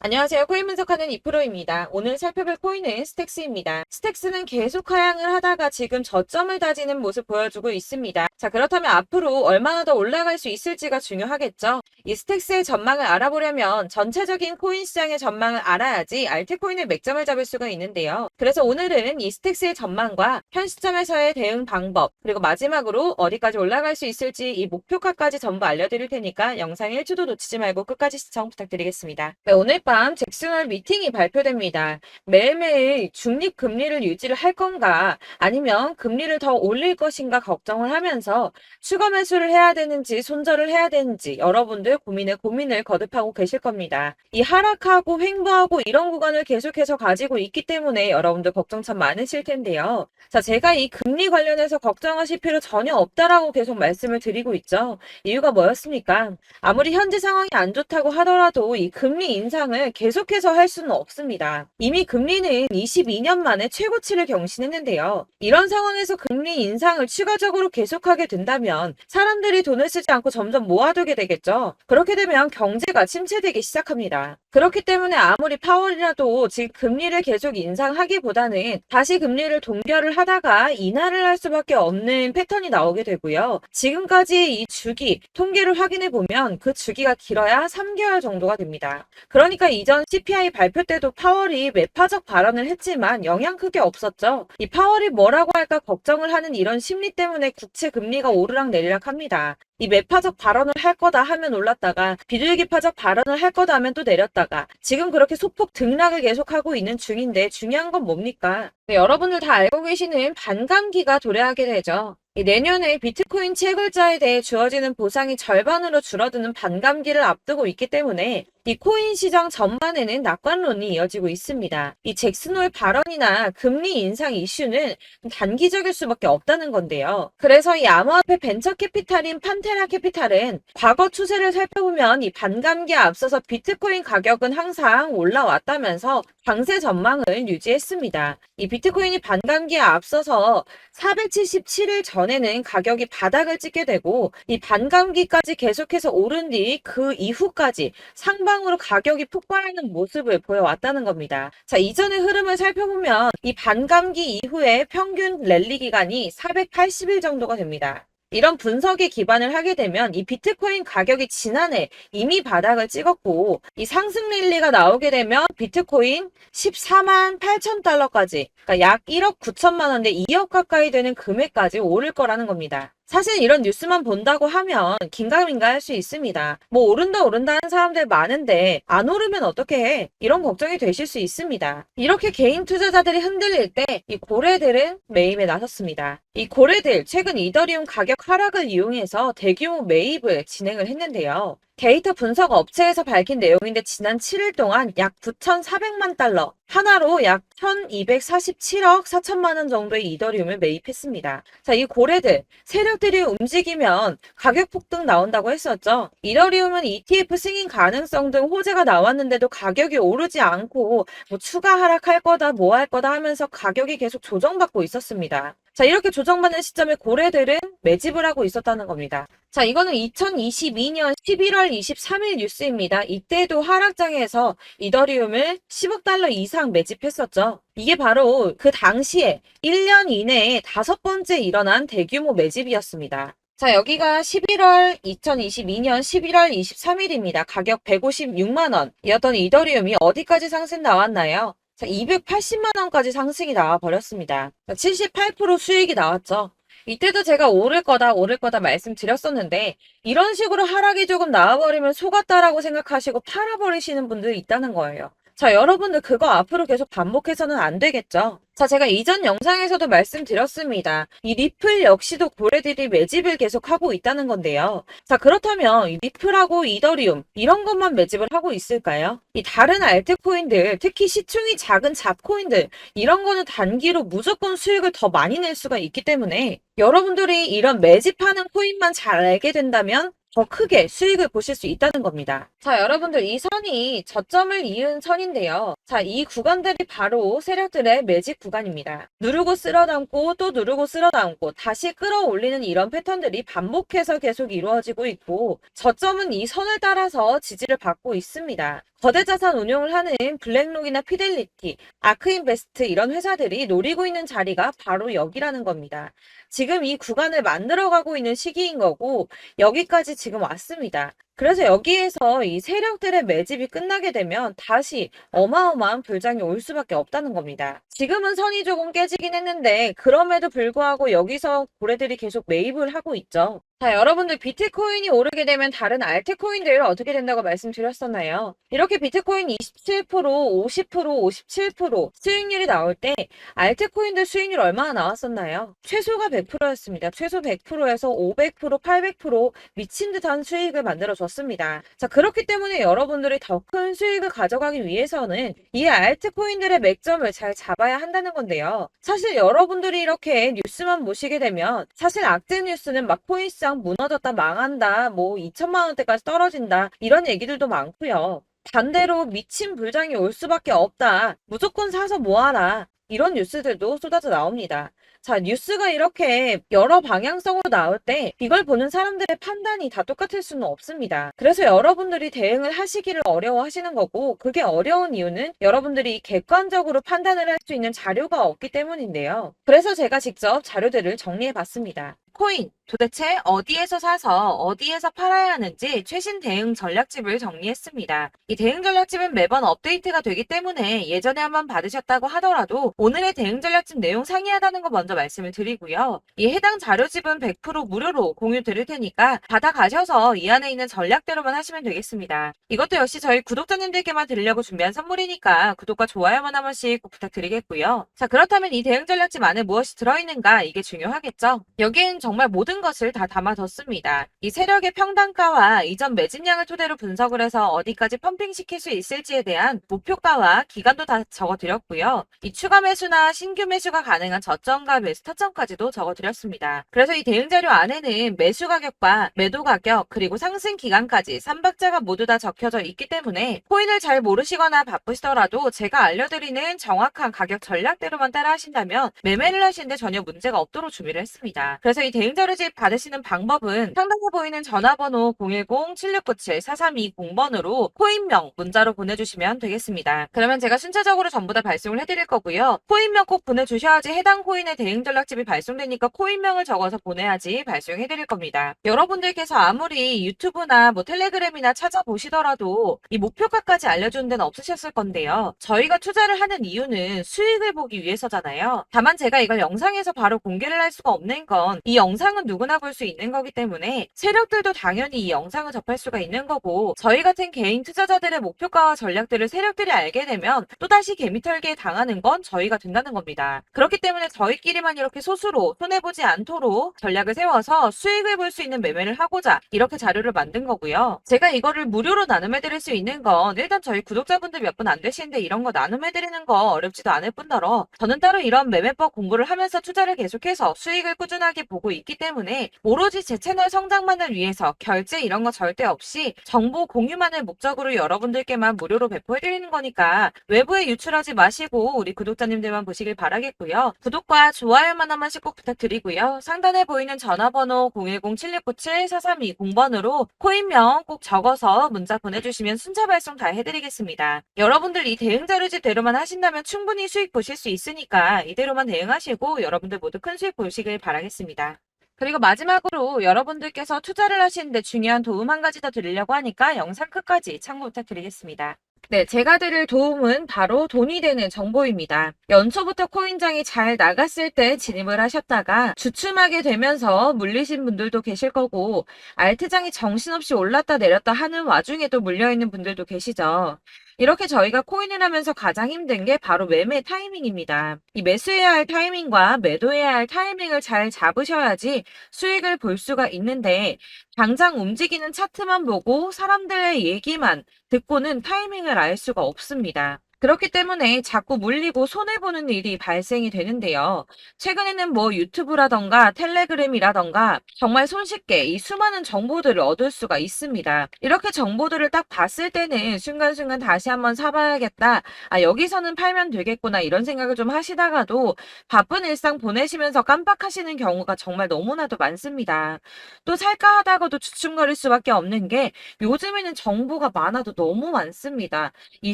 안녕하세요. 코인 분석하는 이프로입니다. 오늘 살펴볼 코인은 스택스입니다. 스택스는 계속 하향을 하다가 지금 저점을 다지는 모습 보여주고 있습니다. 자, 그렇다면 앞으로 얼마나 더 올라갈 수 있을지가 중요하겠죠. 이 스택스의 전망을 알아보려면 전체적인 코인 시장의 전망을 알아야지 알트코인의 맥점을 잡을 수가 있는데요. 그래서 오늘은 이 스택스의 전망과 현 시점에서의 대응 방법, 그리고 마지막으로 어디까지 올라갈 수 있을지 이 목표가까지 전부 알려드릴 테니까 영상 1초도 놓치지 말고 끝까지 시청 부탁드리겠습니다. 네, 오늘 밤 잭슨홀 미팅이 발표됩니다. 매일매일 중립 금리를 유지를 할 건가 아니면 금리를 더 올릴 것인가 걱정을 하면서 추가 매수를 해야 되는지 손절을 해야 되는지 여러분들 고민을 거듭하고 계실 겁니다. 이 하락하고 횡보하고 이런 구간을 계속해서 가지고 있기 때문에 여러분들 걱정 참 많으실 텐데요. 자, 제가 이 금리 관련해서 걱정하실 필요 전혀 없다라고 계속 말씀을 드리고 있죠. 이유가 뭐였습니까? 아무리 현재 상황이 안 좋다고 하더라도 이 금리 인상을 계속해서 할 수는 없습니다. 이미 금리는 22년 만에 최고치를 경신했는데요. 이런 상황에서 금리 인상을 추가적으로 계속하게 된다면 사람들이 돈을 쓰지 않고 점점 모아두게 되겠죠. 그렇게 되면 경제가 침체되기 시작합니다. 그렇기 때문에 아무리 파월이라도 지금 금리를 계속 인상하기보다는 다시 금리를 동결을 하다가 인하를 할 수밖에 없는 패턴이 나오게 되고요. 지금까지의 이 주기 통계를 확인해 보면 그 주기가 길어야 3개월 정도가 됩니다. 그러니까 이전 CPI 발표 때도 파월이 매파적 발언을 했지만 영향 크게 없었죠. 이 파월이 뭐라고 할까 걱정을 하는 이런 심리 때문에 국채 금리가 오르락 내리락 합니다. 이 매파적 발언을 할 거다 하면 올랐다가 비둘기파적 발언을 할 거다 하면 또 내렸다가 지금 그렇게 소폭 등락을 계속하고 있는 중인데 중요한 건 뭡니까? 네, 여러분들 다 알고 계시는 반감기가 도래하게 되죠. 내년에 비트코인 채굴자에 대해 주어지는 보상이 절반으로 줄어드는 반감기를 앞두고 있기 때문에 이 코인 시장 전반에는 낙관론이 이어지고 있습니다. 이 잭슨홀 발언이나 금리 인상 이슈는 단기적일 수밖에 없다는 건데요. 그래서 이 암호화폐 벤처 캐피탈인 판테라 캐피탈은 과거 추세를 살펴보면 이 반감기에 앞서서 비트코인 가격은 항상 올라왔다면서 강세 전망을 유지했습니다. 이 비트코인이 반감기에 앞서서 477일 전에는 가격이 바닥을 찍게 되고 이 반감기까지 계속해서 오른 뒤 그 이후까지 상방으로 가격이 폭발하는 모습을 보여왔다는 겁니다. 자, 이전의 흐름을 살펴보면 이 반감기 이후에 평균 랠리 기간이 480일 정도가 됩니다. 이런 분석에 기반을 하게 되면 이 비트코인 가격이 지난해 이미 바닥을 찍었고 이 상승 랠리가 나오게 되면 비트코인 14만 8천 달러까지 그러니까 약 1억 9천만 원대 2억 가까이 되는 금액까지 오를 거라는 겁니다. 사실 이런 뉴스만 본다고 하면 긴가민가 할 수 있습니다. 뭐 오른다 하는 사람들 많은데 안 오르면 어떻게 해? 이런 걱정이 되실 수 있습니다. 이렇게 개인 투자자들이 흔들릴 때 이 고래들은 매입에 나섰습니다. 이 고래들 최근 이더리움 가격 하락을 이용해서 대규모 매입을 진행을 했는데요. 데이터 분석 업체에서 밝힌 내용인데 지난 7일 동안 약 9,400만 달러, 하나로 약 1,247억 4천만 원 정도의 이더리움을 매입했습니다. 자, 이 고래들, 세력들이 움직이면 가격 폭등 나온다고 했었죠. 이더리움은 ETF 승인 가능성 등 호재가 나왔는데도 가격이 오르지 않고 뭐 추가 하락할 거다, 뭐 할 거다 하면서 가격이 계속 조정받고 있었습니다. 자, 이렇게 조정받는 시점에 고래들은 매집을 하고 있었다는 겁니다. 자, 이거는 2022년 11월 23일 뉴스입니다. 이때도 하락장에서 이더리움을 10억 달러 이상 매집했었죠. 이게 바로 그 당시에 1년 이내에 5번째 일어난 대규모 매집이었습니다. 자, 여기가 2022년 11월 23일입니다. 가격 156만 원이었던 이더리움이 어디까지 상승 나왔나요? 자, 280만 원까지 상승이 나와 버렸습니다. 78% 수익이 나왔죠. 이때도 제가 오를 거다 말씀드렸었는데 이런 식으로 하락이 조금 나와버리면 속았다라고 생각하시고 팔아버리시는 분들이 있다는 거예요. 자, 여러분들 그거 앞으로 계속 반복해서는 안 되겠죠. 자, 제가 이전 영상에서도 말씀드렸습니다. 이 리플 역시도 고래들이 매집을 계속하고 있다는 건데요. 자, 그렇다면 이 리플하고 이더리움 이런 것만 매집을 하고 있을까요? 이 다른 알트코인들, 특히 시총이 작은 잡코인들 이런 거는 단기로 무조건 수익을 더 많이 낼 수가 있기 때문에 여러분들이 이런 매집하는 코인만 잘 알게 된다면 더 크게 수익을 보실 수 있다는 겁니다. 자, 여러분들 이 선이 저점을 이은 선인데요. 자, 이 구간들이 바로 세력들의 매직 구간입니다. 누르고 쓸어담고 또 누르고 쓸어담고 다시 끌어올리는 이런 패턴들이 반복해서 계속 이루어지고 있고, 저점은 이 선을 따라서 지지를 받고 있습니다. 거대 자산 운용을 하는 블랙록이나 피델리티, 아크인베스트 이런 회사들이 노리고 있는 자리가 바로 여기라는 겁니다. 지금 이 구간을 만들어가고 있는 시기인 거고, 여기까지 지금 왔습니다. 그래서 여기에서 이 세력들의 매집이 끝나게 되면 다시 어마어마한 불장이 올 수밖에 없다는 겁니다. 지금은 선이 조금 깨지긴 했는데 그럼에도 불구하고 여기서 고래들이 계속 매입을 하고 있죠. 자, 여러분들 비트코인이 오르게 되면 다른 알트코인들 어떻게 된다고 말씀드렸었나요? 이렇게 비트코인 27%, 50%, 57% 수익률이 나올 때 알트코인들 수익률 얼마나 나왔었나요? 최소가 100%였습니다. 최소 100%에서 500%, 800% 미친 듯한 수익을 만들어줬습니다. 자, 그렇기 때문에 여러분들이 더 큰 수익을 가져가기 위해서는 이 알트코인들의 맥점을 잘 잡아야 한다는 건데요. 사실 여러분들이 이렇게 뉴스만 보시게 되면 사실 악재 뉴스는 막 코인시장 무너졌다, 망한다, 뭐 2천만 원대까지 떨어진다 이런 얘기들도 많고요. 반대로 미친 불장이 올 수밖에 없다. 무조건 사서 모아라. 이런 뉴스들도 쏟아져 나옵니다. 자, 뉴스가 이렇게 여러 방향성으로 나올 때 이걸 보는 사람들의 판단이 다 똑같을 수는 없습니다. 그래서 여러분들이 대응을 하시기를 어려워하시는 거고, 그게 어려운 이유는 여러분들이 객관적으로 판단을 할 수 있는 자료가 없기 때문인데요. 그래서 제가 직접 자료들을 정리해 봤습니다. 코인 도대체 어디에서 사서 어디에서 팔아야 하는지 최신 대응 전략집을 정리했습니다. 이 대응 전략집은 매번 업데이트가 되기 때문에 예전에 한번 받으셨다고 하더라도 오늘의 대응 전략집 내용 상이하다는 거 먼저 말씀을 드리고요. 이 해당 자료집은 100% 무료로 공유 드릴 테니까 받아가셔서 이 안에 있는 전략대로만 하시면 되겠습니다. 이것도 역시 저희 구독자님들께만 드리려고 준비한 선물이니까 구독과 좋아요만 한 번씩 꼭 부탁드리겠고요. 자, 그렇다면 이 대응 전략집 안에 무엇이 들어있는가, 이게 중요하겠죠? 여기엔 정말 모든 것을 다 담아뒀습니다. 이 세력의 평단가와 이전 매집량을 토대로 분석을 해서 어디까지 펌핑시킬 수 있을지에 대한 목표가와 기간도 다 적어드렸고요. 이 추가 매수나 신규 매수가 가능한 저점과 매수 타점까지도 적어드렸습니다. 그래서 이 대응 자료 안에는 매수 가격과 매도 가격 그리고 상승 기간까지 3박자가 모두 다 적혀져 있기 때문에 코인을 잘 모르시거나 바쁘시더라도 제가 알려드리는 정확한 가격 전략대로만 따라 하신다면 매매를 하시는데 전혀 문제가 없도록 준비를 했습니다. 그래서 이 대응 자료집 받으시는 방법은 상단에 보이는 전화번호 010-7697-4320번으로 코인명 문자로 보내주시면 되겠습니다. 그러면 제가 순차적으로 전부 다 발송을 해드릴 거고요. 코인명 꼭 보내주셔야지 해당 코인의 대응 전략집이 발송되니까 코인명을 적어서 보내야지 발송해드릴 겁니다. 여러분들께서 아무리 유튜브나 뭐 텔레그램이나 찾아보시더라도 이 목표가까지 알려주는 데는 없으셨을 건데요. 저희가 투자를 하는 이유는 수익을 보기 위해서잖아요. 다만 제가 이걸 영상에서 바로 공개를 할 수가 없는 건 이 영상은 누구나 볼 수 있는 거기 때문에 세력들도 당연히 이 영상을 접할 수가 있는 거고, 저희 같은 개인 투자자들의 목표가와 전략들을 세력들이 알게 되면 또다시 개미털기에 당하는 건 저희가 된다는 겁니다. 그렇기 때문에 저희끼리만 이렇게 소수로 손해보지 않도록 전략을 세워서 수익을 볼 수 있는 매매를 하고자 이렇게 자료를 만든 거고요. 제가 이거를 무료로 나눔해드릴 수 있는 건 일단 저희 구독자분들 몇 분 안 되시는데 이런 거 나눔해드리는 거 어렵지도 않을 뿐더러 저는 따로 이런 매매법 공부를 하면서 투자를 계속해서 수익을 꾸준하게 보고 있기 때문에 오로지 제 채널 성장만을 위해서 결제 이런 거 절대 없이 정보 공유만을 목적으로 여러분들께만 무료로 배포해드리는 거니까 외부에 유출하지 마시고 우리 구독자님들만 보시길 바라겠고요. 구독과 좋아요만 한 번씩 꼭 부탁드리고요. 상단에 보이는 전화번호 010-7697-4320번으로 코인명 꼭 적어서 문자 보내주시면 순차 발송 다 해드리겠습니다. 여러분들 이 대응 자료집대로만 하신다면 충분히 수익 보실 수 있으니까 이대로만 대응하시고 여러분들 모두 큰 수익 보시길 바라겠습니다. 그리고 마지막으로 여러분들께서 투자를 하시는데 중요한 도움 한 가지 더 드리려고 하니까 영상 끝까지 참고 부탁드리겠습니다. 네, 제가 드릴 도움은 바로 돈이 되는 정보입니다. 연초부터 코인장이 잘 나갔을 때 진입을 하셨다가 주춤하게 되면서 물리신 분들도 계실 거고, 알트장이 정신없이 올랐다 내렸다 하는 와중에도 물려있는 분들도 계시죠. 이렇게 저희가 코인을 하면서 가장 힘든 게 바로 매매 타이밍입니다. 이 매수해야 할 타이밍과 매도해야 할 타이밍을 잘 잡으셔야지 수익을 볼 수가 있는데, 당장 움직이는 차트만 보고 사람들의 얘기만 듣고는 타이밍을 알 수가 없습니다. 그렇기 때문에 자꾸 물리고 손해보는 일이 발생이 되는데요. 최근에는 뭐 유튜브라던가 텔레그램이라던가 정말 손쉽게 이 수많은 정보들을 얻을 수가 있습니다. 이렇게 정보들을 딱 봤을 때는 순간순간 다시 한번 사봐야겠다. 아, 여기서는 팔면 되겠구나. 이런 생각을 좀 하시다가도 바쁜 일상 보내시면서 깜빡하시는 경우가 정말 너무나도 많습니다. 또 살까 하다가도 주춤거릴 수밖에 없는 게 요즘에는 정보가 많아도 너무 많습니다. 이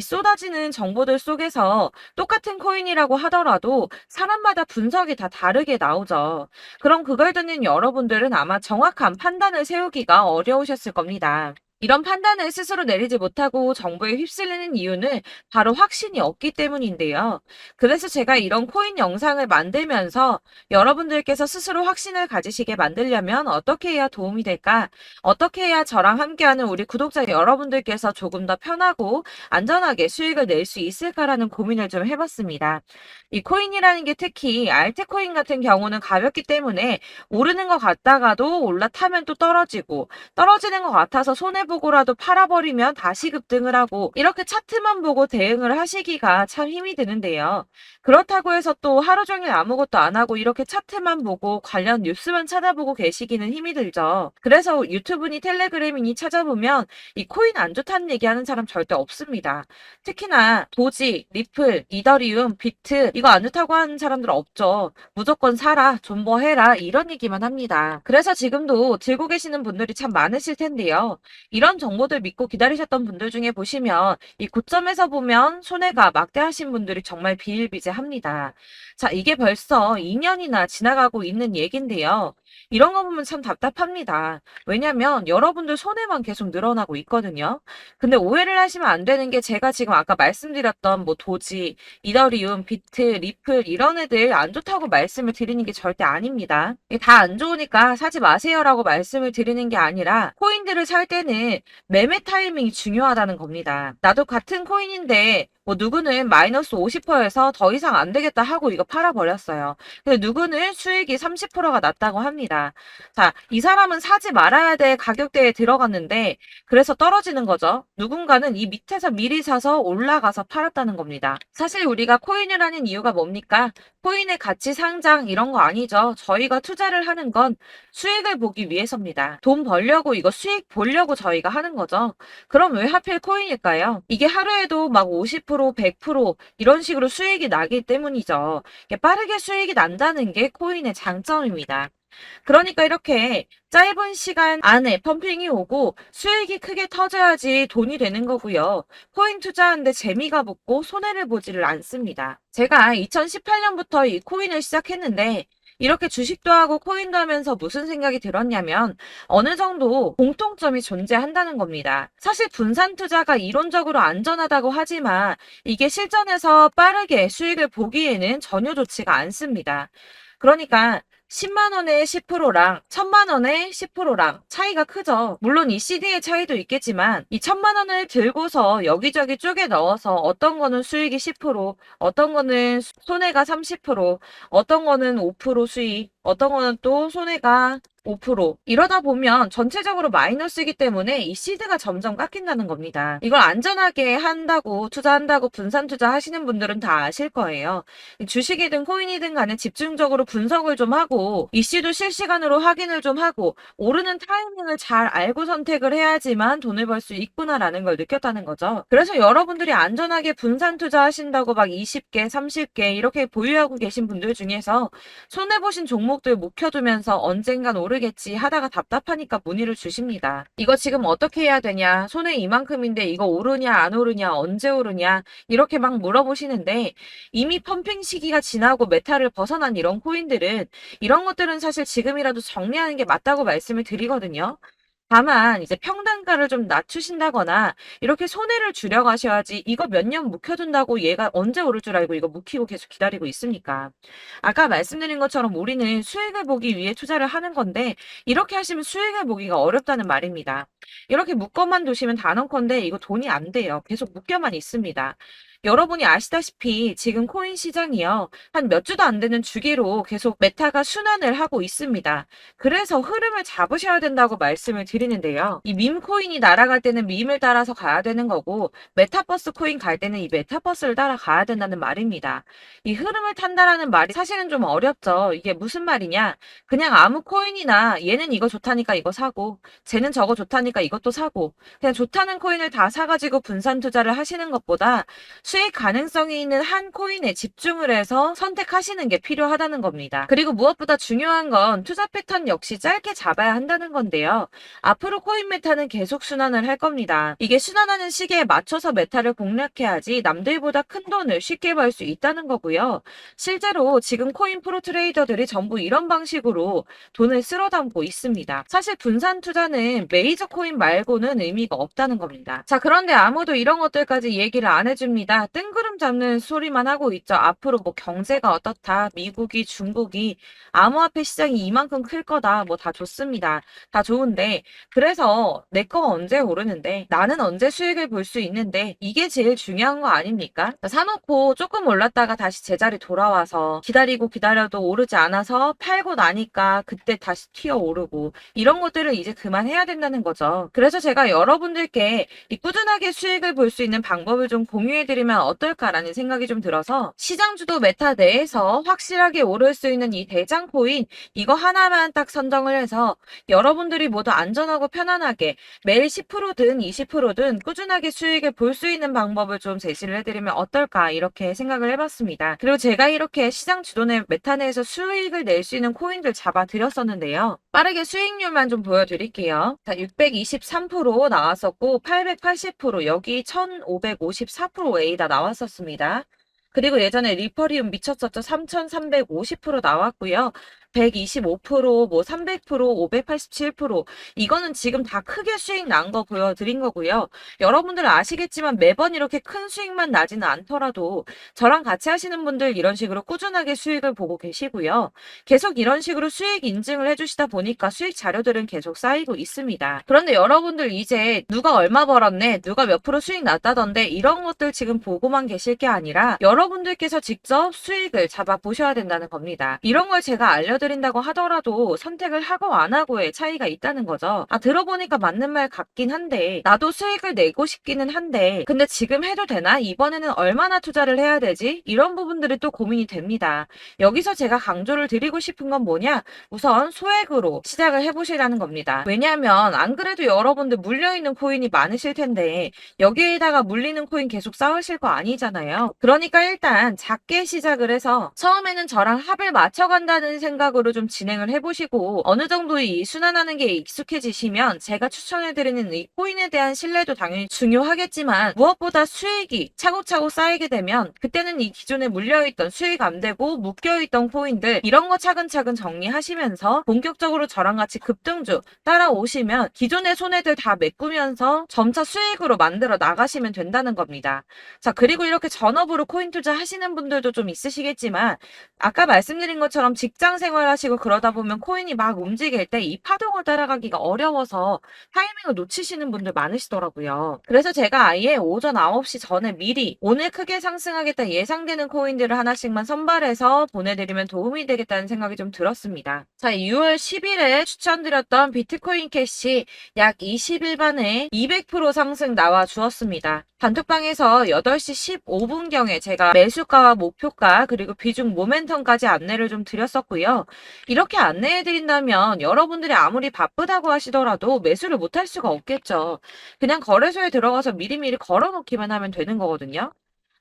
쏟아지는 정보들 속에서 똑같은 코인이라고 하더라도 사람마다 분석이 다 다르게 나오죠. 그럼 그걸 듣는 여러분들은 아마 정확한 판단을 세우기가 어려우셨을 겁니다. 이런 판단을 스스로 내리지 못하고 정보에 휩쓸리는 이유는 바로 확신이 없기 때문인데요. 그래서 제가 이런 코인 영상을 만들면서 여러분들께서 스스로 확신을 가지시게 만들려면 어떻게 해야 도움이 될까? 어떻게 해야 저랑 함께하는 우리 구독자 여러분들께서 조금 더 편하고 안전하게 수익을 낼 수 있을까라는 고민을 좀 해봤습니다. 이 코인이라는 게 특히 알트코인 같은 경우는 가볍기 때문에 오르는 것 같다가도 올라타면 또 떨어지고 떨어지는 것 같아서 손해보고라도 팔아버리면 다시 급등을 하고 이렇게 차트만 보고 대응을 하시기가 참 힘이 드는데요. 그렇다고 해서 또 하루 종일 아무것도 안 하고 이렇게 차트만 보고 관련 뉴스만 찾아보고 계시기는 힘이 들죠. 그래서 유튜브니 텔레그램이니 찾아보면 이 코인 안 좋다는 얘기하는 사람 절대 없습니다. 특히나 도지, 리플, 이더리움, 비트 이거 안 좋다고 하는 사람들 없죠. 무조건 사라, 존버해라 이런 얘기만 합니다. 그래서 지금도 들고 계시는 분들이 참 많으실 텐데요. 이런 정보들 믿고 기다리셨던 분들 중에 보시면 이 고점에서 보면 손해가 막대하신 분들이 정말 비일비재합니다. 자, 이게 벌써 2년이나 지나가고 있는 얘긴데요. 이런 거 보면 참 답답합니다. 왜냐면 여러분들 손해만 계속 늘어나고 있거든요. 근데 오해를 하시면 안 되는 게 제가 지금 아까 말씀드렸던 뭐 도지, 이더리움, 비트, 리플 이런 애들 안 좋다고 말씀을 드리는 게 절대 아닙니다. 다 안 좋으니까 사지 마세요라고 말씀을 드리는 게 아니라 코인들을 살 때는 매매 타이밍이 중요하다는 겁니다. 나도 같은 코인인데 뭐 누구는 마이너스 50%에서 더 이상 안 되겠다 하고 이거 팔아버렸어요. 근데 누구는 수익이 30%가 났다고 합니다. 자, 이 사람은 사지 말아야 될 가격대에 들어갔는데 그래서 떨어지는 거죠. 누군가는 이 밑에서 미리 사서 올라가서 팔았다는 겁니다. 사실 우리가 코인을 하는 이유가 뭡니까? 코인의 가치 상장 이런 거 아니죠. 저희가 투자를 하는 건 수익을 보기 위해서입니다. 돈 벌려고 이거 수익 보려고 저희가 하는 거죠. 그럼 왜 하필 코인일까요? 이게 하루에도 막 50%, 100% 이런 식으로 수익이 나기 때문이죠. 빠르게 수익이 난다는 게 코인의 장점입니다. 그러니까 이렇게 짧은 시간 안에 펌핑이 오고 수익이 크게 터져야지 돈이 되는 거고요. 코인 투자하는데 재미가 붙고 손해를 보지를 않습니다. 제가 2018년부터 이 코인을 시작했는데 이렇게 주식도 하고 코인도 하면서 무슨 생각이 들었냐면 어느 정도 공통점이 존재한다는 겁니다. 사실 분산 투자가 이론적으로 안전하다고 하지만 이게 실전에서 빠르게 수익을 보기에는 전혀 좋지가 않습니다. 그러니까 10만 원의 10%랑 1000만 원의 10%랑 차이가 크죠. 물론 이 CD의 차이도 있겠지만 이 1000만 원을 들고서 여기저기 쪼개 넣어서 어떤 거는 수익이 10%, 어떤 거는 손해가 30%, 어떤 거는 5% 수익, 어떤 거는 또 손해가 5% 이러다 보면 전체적으로 마이너스이기 때문에 이 시드가 점점 깎인다는 겁니다. 이걸 안전하게 한다고 투자한다고 분산 투자하시는 분들은 다 아실 거예요. 주식이든 코인이든 간에 집중적으로 분석을 좀 하고 이슈도 실시간으로 확인을 좀 하고 오르는 타이밍을 잘 알고 선택을 해야지만 돈을 벌 수 있구나라는 걸 느꼈다는 거죠. 그래서 여러분들이 안전하게 분산 투자하신다고 막 20개, 30개 이렇게 보유하고 계신 분들 중에서 손해보신 종목들 묵혀두면서 언젠간 오르겠지 하다가 답답하니까 문의를 주십니다. 이거 지금 어떻게 해야 되냐? 손해 이만큼인데 이거 오르냐 안 오르냐 언제 오르냐 이렇게 막 물어보시는데 이미 펌핑 시기가 지나고 메타를 벗어난 이런 코인들은 이런 것들은 사실 지금이라도 정리하는 게 맞다고 말씀을 드리거든요. 다만 이제 평단가를 좀 낮추신다거나 이렇게 손해를 줄여가셔야지 이거 몇 년 묵혀둔다고 얘가 언제 오를 줄 알고 이거 묵히고 계속 기다리고 있습니까? 아까 말씀드린 것처럼 우리는 수익을 보기 위해 투자를 하는 건데 이렇게 하시면 수익을 보기가 어렵다는 말입니다. 이렇게 묶어만 두시면 단언컨대 이거 돈이 안 돼요. 계속 묶여만 있습니다. 여러분이 아시다시피 지금 코인 시장이요. 한 몇 주도 안 되는 주기로 계속 메타가 순환을 하고 있습니다. 그래서 흐름을 잡으셔야 된다고 말씀을 드리는 드리는데요. 이 밈 코인이 날아갈 때는 밈을 따라서 가야 되는 거고, 메타버스 코인 갈 때는 이 메타버스를 따라가야 된다는 말입니다. 이 흐름을 탄다라는 말이 사실은 좀 어렵죠. 이게 무슨 말이냐? 그냥 아무 코인이나 얘는 이거 좋다니까 이거 사고, 쟤는 저거 좋다니까 이것도 사고, 그냥 좋다는 코인을 다 사가지고 분산 투자를 하시는 것보다 수익 가능성이 있는 한 코인에 집중을 해서 선택하시는 게 필요하다는 겁니다. 그리고 무엇보다 중요한 건 투자 패턴 역시 짧게 잡아야 한다는 건데요. 앞으로 코인 메타는 계속 순환을 할 겁니다. 이게 순환하는 시기에 맞춰서 메타를 공략해야지 남들보다 큰 돈을 쉽게 벌 수 있다는 거고요. 실제로 지금 코인 프로 트레이더들이 전부 이런 방식으로 돈을 쓸어 담고 있습니다. 사실 분산 투자는 메이저 코인 말고는 의미가 없다는 겁니다. 자, 그런데 아무도 이런 것들까지 얘기를 안 해줍니다. 뜬구름 잡는 소리만 하고 있죠. 앞으로 뭐 경제가 어떻다, 미국이, 중국이, 암호화폐 시장이 이만큼 클 거다, 뭐 다 좋습니다. 다 좋은데, 그래서 내 거 언제 오르는데, 나는 언제 수익을 볼 수 있는데, 이게 제일 중요한 거 아닙니까? 사놓고 조금 올랐다가 다시 제자리 돌아와서 기다리고 기다려도 오르지 않아서 팔고 나니까 그때 다시 튀어 오르고, 이런 것들을 이제 그만해야 된다는 거죠. 그래서 제가 여러분들께 이 꾸준하게 수익을 볼 수 있는 방법을 좀 공유해드리면 어떨까라는 생각이 좀 들어서 시장 주도 메타 내에서 확실하게 오를 수 있는 이 대장 코인 이거 하나만 딱 선정을 해서 여러분들이 모두 안전하고 편안하게 매일 10%든 20%든 꾸준하게 수익을 볼 수 있는 방법을 좀 제시를 해드리면 어떨까 이렇게 생각을 해봤습니다. 그리고 제가 이렇게 시장 주도내 메타 내에서 수익을 낼 수 있는 코인들 잡아드렸었는데요. 빠르게 수익률만 좀 보여드릴게요. 자, 623% 나왔었고 880% 여기 1554%A다 나왔었습니다. 그리고 예전에 리퍼리움 미쳤었죠. 3350% 나왔고요. 125%, 뭐 300%, 587%. 이거는 지금 다 크게 수익 난 거 보여드린 거고요. 여러분들 아시겠지만 매번 이렇게 큰 수익만 나지는 않더라도 저랑 같이 하시는 분들 이런 식으로 꾸준하게 수익을 보고 계시고요. 계속 이런 식으로 수익 인증을 해주시다 보니까 수익 자료들은 계속 쌓이고 있습니다. 그런데 여러분들 이제 누가 얼마 벌었네, 누가 몇 프로 수익 났다던데 이런 것들 지금 보고만 계실 게 아니라 여러분들께서 직접 수익을 잡아 보셔야 된다는 겁니다. 이런 걸 제가 알려드린다고 하더라도 선택을 하고 안 하고의 차이가 있다는 거죠. 아, 들어보니까 맞는 말 같긴 한데 나도 수익을 내고 싶기는 한데 근데 지금 해도 되나? 이번에는 얼마나 투자를 해야 되지? 이런 부분들이 또 고민이 됩니다. 여기서 제가 강조를 드리고 싶은 건 뭐냐? 우선 소액으로 시작을 해보시라는 겁니다. 왜냐하면 안 그래도 여러분들 물려있는 코인이 많으실 텐데 여기에다가 물리는 코인 계속 쌓으실 거 아니잖아요. 그러니까 일단 작게 시작을 해서 처음에는 저랑 합을 맞춰간다는 생각으로 좀 진행을 해보시고 어느 정도 이 순환하는 게 익숙해지시면 제가 추천해드리는 이 코인에 대한 신뢰도 당연히 중요하겠지만 무엇보다 수익이 차곡차곡 쌓이게 되면 그때는 이 기존에 물려있던 수익 안 되고 묶여있던 코인들 이런 거 차근차근 정리하시면서 본격적으로 저랑 같이 급등주 따라오시면 기존의 손해들 다 메꾸면서 점차 수익으로 만들어 나가시면 된다는 겁니다. 자, 그리고 이렇게 전업으로 코인 투자 하시는 분들도 좀 있으시겠지만 아까 말씀드린 것처럼 직장 생활하시고 그러다 보면 코인이 막 움직일 때 이 파동을 따라가기가 어려워서 타이밍을 놓치시는 분들 많으시더라고요. 그래서 제가 아예 오전 9시 전에 미리 오늘 크게 상승하겠다 예상되는 코인들을 하나씩만 선발해서 보내드리면 도움이 되겠다는 생각이 좀 들었습니다. 자, 6월 10일에 추천드렸던 비트코인 캐시 약 20일 만에 200% 상승 나와 주었습니다. 단톡방에서 8시 15분경에 제가 매수가와 목표가 그리고 비중 모멘텀까지 안내를 좀 드렸었고요. 이렇게 안내해드린다면 여러분들이 아무리 바쁘다고 하시더라도 매수를 못할 수가 없겠죠. 그냥 거래소에 들어가서 미리미리 걸어놓기만 하면 되는 거거든요.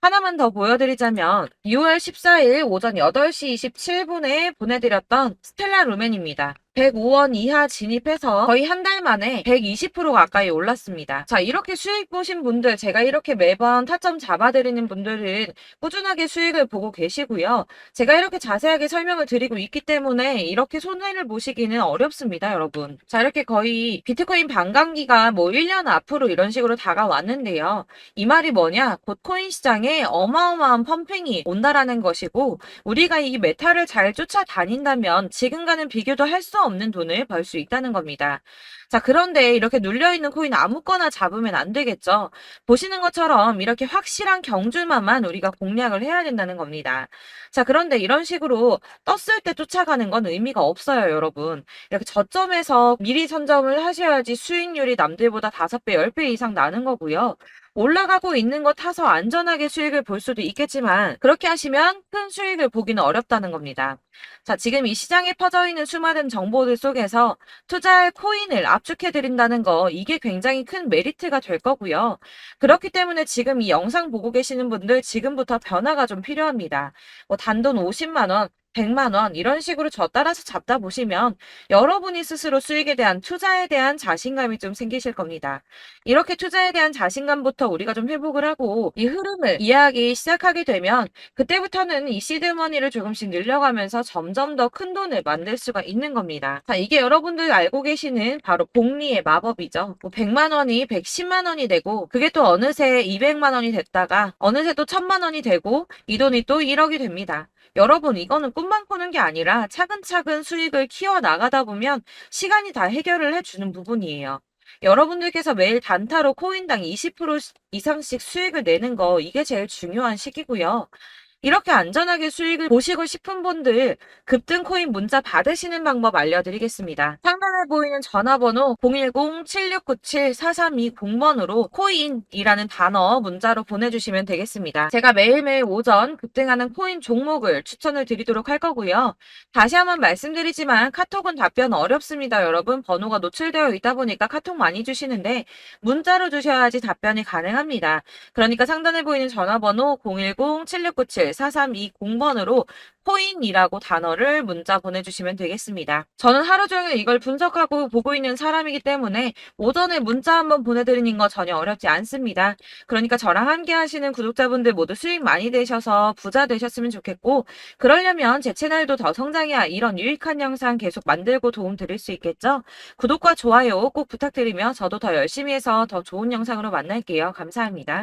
하나만 더 보여드리자면 6월 14일 오전 8시 27분에 보내드렸던 스텔라 루멘입니다. 105원 이하 진입해서 거의 한 달 만에 120% 가까이 올랐습니다. 자, 이렇게 수익 보신 분들, 제가 이렇게 매번 타점 잡아드리는 분들은 꾸준하게 수익을 보고 계시고요. 제가 이렇게 자세하게 설명을 드리고 있기 때문에 이렇게 손해를 보시기는 어렵습니다, 여러분. 자, 이렇게 거의 비트코인 반감기가 뭐 1년 앞으로 이런 식으로 다가왔는데요. 이 말이 뭐냐? 곧 코인 시장에 어마어마한 펌핑이 온다라는 것이고 우리가 이 메타를 잘 쫓아다닌다면 지금과는 비교도 할 수 수가 없는 돈을 벌 수 있다는 겁니다. 자, 그런데 이렇게 눌려있는 코인 아무거나 잡으면 안 되겠죠. 보시는 것처럼 이렇게 확실한 경주만만 우리가 공략을 해야 된다는 겁니다. 자, 그런데 이런 식으로 떴을 때 쫓아가는 건 의미가 없어요, 여러분. 이렇게 저점에서 미리 선점을 하셔야지 수익률이 남들보다 5배, 10배 이상 나는 거고요. 올라가고 있는 거 타서 안전하게 수익을 볼 수도 있겠지만 그렇게 하시면 큰 수익을 보기는 어렵다는 겁니다. 자, 지금 이 시장에 퍼져 있는 수많은 정보들 속에서 투자할 코인을 압축해 드린다는 거 이게 굉장히 큰 메리트가 될 거고요. 그렇기 때문에 지금 이 영상 보고 계시는 분들 지금부터 변화가 좀 필요합니다. 뭐 단돈 50만 원, 100만 원 이런 식으로 저 따라서 잡다 보시면 여러분이 스스로 수익에 대한 투자에 대한 자신감이 좀 생기실 겁니다. 이렇게 투자에 대한 자신감부터 우리가 좀 회복을 하고 이 흐름을 이해하기 시작하게 되면 그때부터는 이 시드머니를 조금씩 늘려가면서 점점 더 큰 돈을 만들 수가 있는 겁니다. 자, 이게 여러분들 알고 계시는 바로 복리의 마법이죠. 뭐 100만 원이 110만 원이 되고 그게 또 어느새 200만 원이 됐다가 어느새 또 1000만 원이 되고 이 돈이 또 1억이 됩니다. 여러분, 이거는 꿈만 꾸는 게 아니라 차근차근 수익을 키워 나가다 보면 시간이 다 해결을 해주는 부분이에요. 여러분들께서 매일 단타로 코인당 20% 이상씩 수익을 내는 거 이게 제일 중요한 시기고요. 이렇게 안전하게 수익을 보시고 싶은 분들 급등 코인 문자 받으시는 방법 알려드리겠습니다. 상단에 보이는 전화번호 010-7697-4320번으로 코인이라는 단어 문자로 보내주시면 되겠습니다. 제가 매일매일 오전 급등하는 코인 종목을 추천을 드리도록 할 거고요. 다시 한번 말씀드리지만 카톡은 답변 어렵습니다. 여러분, 번호가 노출되어 있다 보니까 카톡 많이 주시는데 문자로 주셔야지 답변이 가능합니다. 그러니까 상단에 보이는 전화번호 010-7697-4320번으로 코인이라고 단어를 문자 보내주시면 되겠습니다. 저는 하루 종일 이걸 분석하고 보고 있는 사람이기 때문에 오전에 문자 한번 보내드리는 거 전혀 어렵지 않습니다. 그러니까 저랑 함께 하시는 구독자분들 모두 수익 많이 되셔서 부자 되셨으면 좋겠고 그러려면 제 채널도 더 성장해야 이런 유익한 영상 계속 만들고 도움 드릴 수 있겠죠? 구독과 좋아요 꼭 부탁드리며 저도 더 열심히 해서 더 좋은 영상으로 만날게요. 감사합니다.